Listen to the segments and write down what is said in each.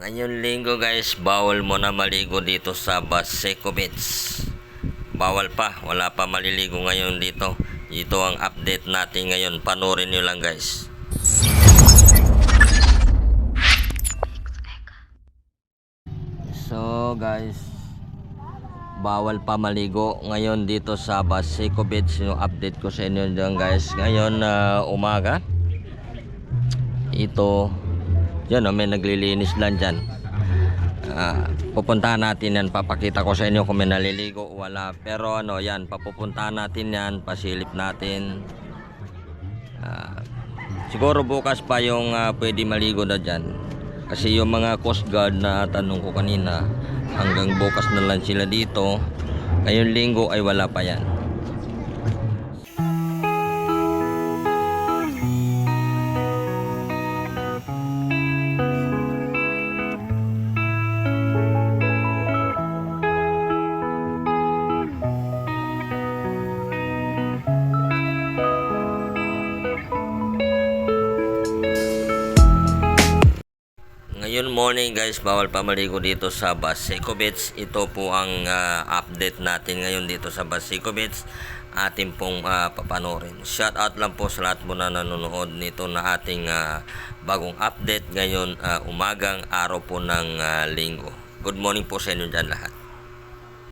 Ngayong linggo guys, bawal mo na maligo dito sa Baseco Beach. Bawal pa, wala pa maliligo ngayon dito. Ito ang update natin ngayon, panoorin nyo lang guys. So guys, bawal pa maligo ngayon dito sa Baseco Beach. Yung update ko sa inyo dyan guys. Ngayon umaga, ito yan, may naglilinis lang dyan. Pupuntahan natin yan, papakita ko sa inyo kung may naliligo o wala. Pero yan, papupuntahan natin yan, pasilip natin. Siguro bukas pa yung pwede maligo na dyan. Kasi yung mga Coast Guard na tanong ko kanina, hanggang bukas na lang sila dito. Ngayong linggo ay wala pa yan. Ngayon morning guys, bawal pa maligo dito sa Baseco Beach. Ito po ang update natin ngayon dito sa Baseco Beach. Ating pong papanorin. Shout out lang po sa lahat mo na nanonood nito na ating bagong update ngayon umagang araw po ng linggo. Good morning po sa inyo dyan lahat.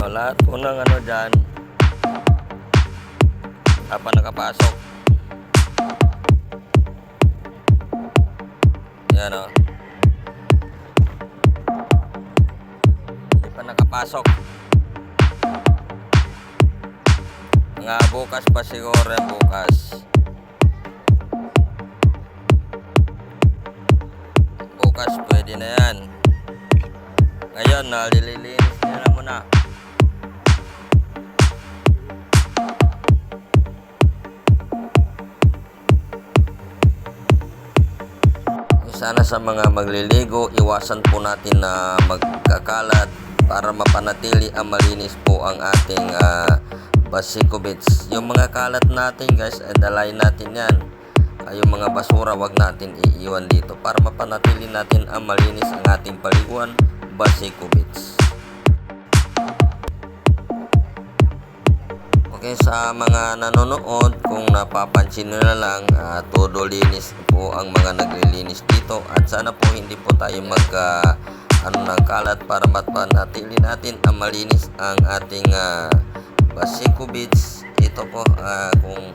Lahat po ng dyan pa nakapasok. Yan o. Nakapasok nga bukas pa siguro yan bukas pwede na yan. Ngayon nalilinis nila muna. Sana sa mga magliligo, iwasan po natin na magkakalat para mapanatili ang malinis po ang ating Baseco Beach. Yung mga kalat natin guys, dalayin natin yan. Yung mga basura, wag natin iiwan dito para mapanatili natin ang malinis ang ating paliguan, Baseco Beach. Okay, sa mga nanonood, kung napapansin nyo na lang, todo linis po ang mga naglilinis dito. At sana po hindi po tayo ng kalat para mapanatili natin ang malinis ang ating Baseco Beach. Ito po, kung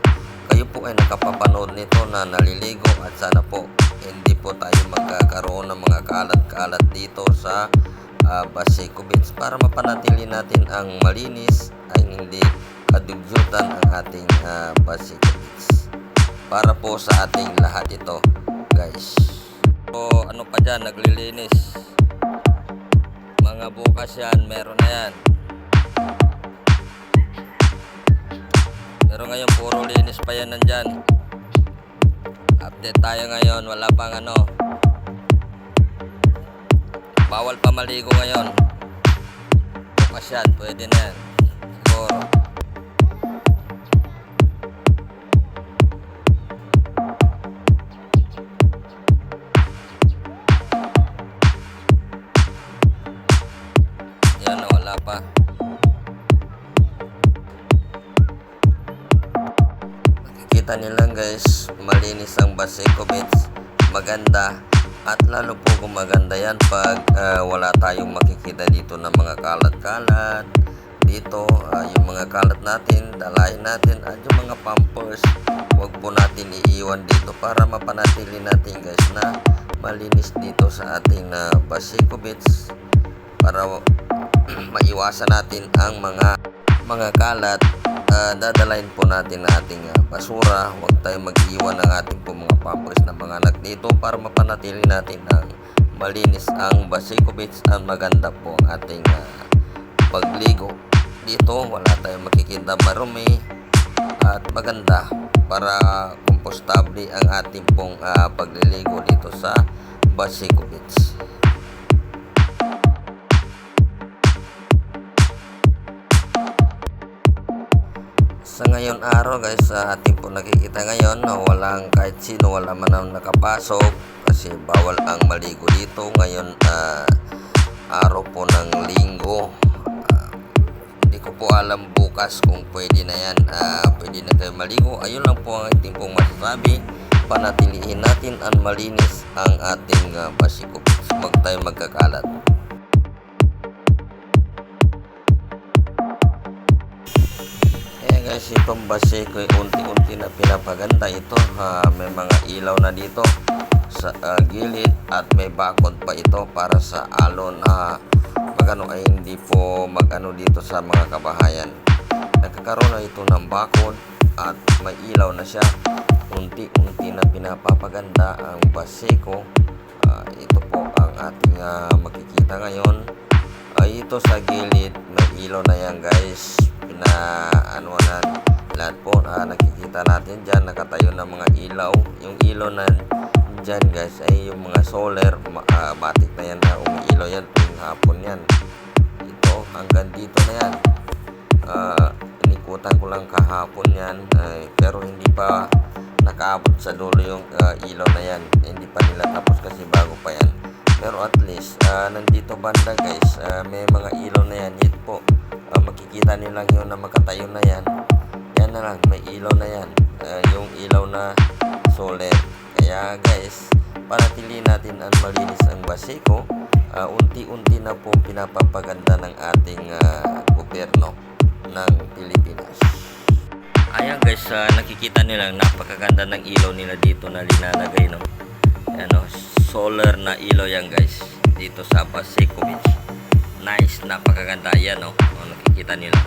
kayo po ay nakapapanood nito na naliligo, at sana po hindi po tayo magkakaroon ng mga kalat-kalat dito sa Baseco Beach para mapanatili natin ang malinis ay hindi kadugyutan ang ating Baseco Beach. Para po sa ating lahat ito guys. So ano pa dyan, naglilinis. Mga bukas yan, meron na yan. Pero ngayon puro linis pa yan nandyan. Update tayo ngayon, wala pang bawal pa maligo ngayon. Bukas yan, pwede na yan siguro. Pa. Makikita nilang guys, malinis ang Baseco Beach, maganda, at lalo po kung maganda yan pag wala tayong makikita dito ng mga kalat-kalat dito. Yung mga kalat natin, dalahin natin, at yung mga pampers, wag po natin iiwan dito para mapanatili natin guys na malinis dito sa ating Baseco Beach, para maiwasan natin ang mga kalat. Dadalahin po natin na ating basura. Huwag tayo mag-iwan ng ating po mga pampers na mga anak dito para mapanatili natin ang malinis ang Baseco Beach. Ang maganda po ang ating pagligo dito. Wala tayong makikita marumi at maganda para kompostable ang ating pong pagliligo dito sa Baseco Beach. Sa ngayon araw guys, sa ating po nakikita ngayon na walang kahit sino, wala man ang nakapasok kasi bawal ang maligo dito. Ngayon araw po ng linggo. Hindi ko po alam bukas kung pwede na yan. Pwede na tayo maligo. Ayun lang po ang ating pong masasabi. Panatilihin natin ang malinis ang ating Basico Beach. Huwag tayo magkakalat. Guys, itong Basico ay unti-unti na pinapaganda ito. May mga ilaw na dito sa gilid at may bakod pa ito para sa alon magano ay hindi po magano dito sa mga kabahayan. Nagkakaroon na ito ng bakod at may ilaw na siya. Unti-unti na pinapapaganda ang Basico. Ito po ang ating makikita ngayon. Ito sa gilid may ilaw na yan guys. Pinaanuanan lahat po nakikita natin dyan, nakatayo ng mga ilaw. Yung ilaw na dyan guys ay yung mga solar, matik na yan na umiilaw yan tuwing hapon yan. Ito hanggang dito na yan. Inikutan ko lang kahapon yan, pero hindi pa nakaabot sa dulo yung ilaw na yan. Hindi pa nila tapos kasi bago pa yan. Pero at least nandito banda guys, may mga ilaw na yan. Yun po, makikita nilang yun na makatayo na yan. Yan na lang, may ilaw na yan, yung ilaw na solar. Kaya guys, panatili natin ang malinis ang Basico. Unti-unti na po pinapapaganda ng ating gobyerno ng Pilipinas. Ayan guys, nakikita nilang napakaganda ng ilaw nila dito na linalagay, no? Ano, solar na ilaw yan guys dito sa Basico Beach. Nice, napakaganda yan, no? Nakikita nila.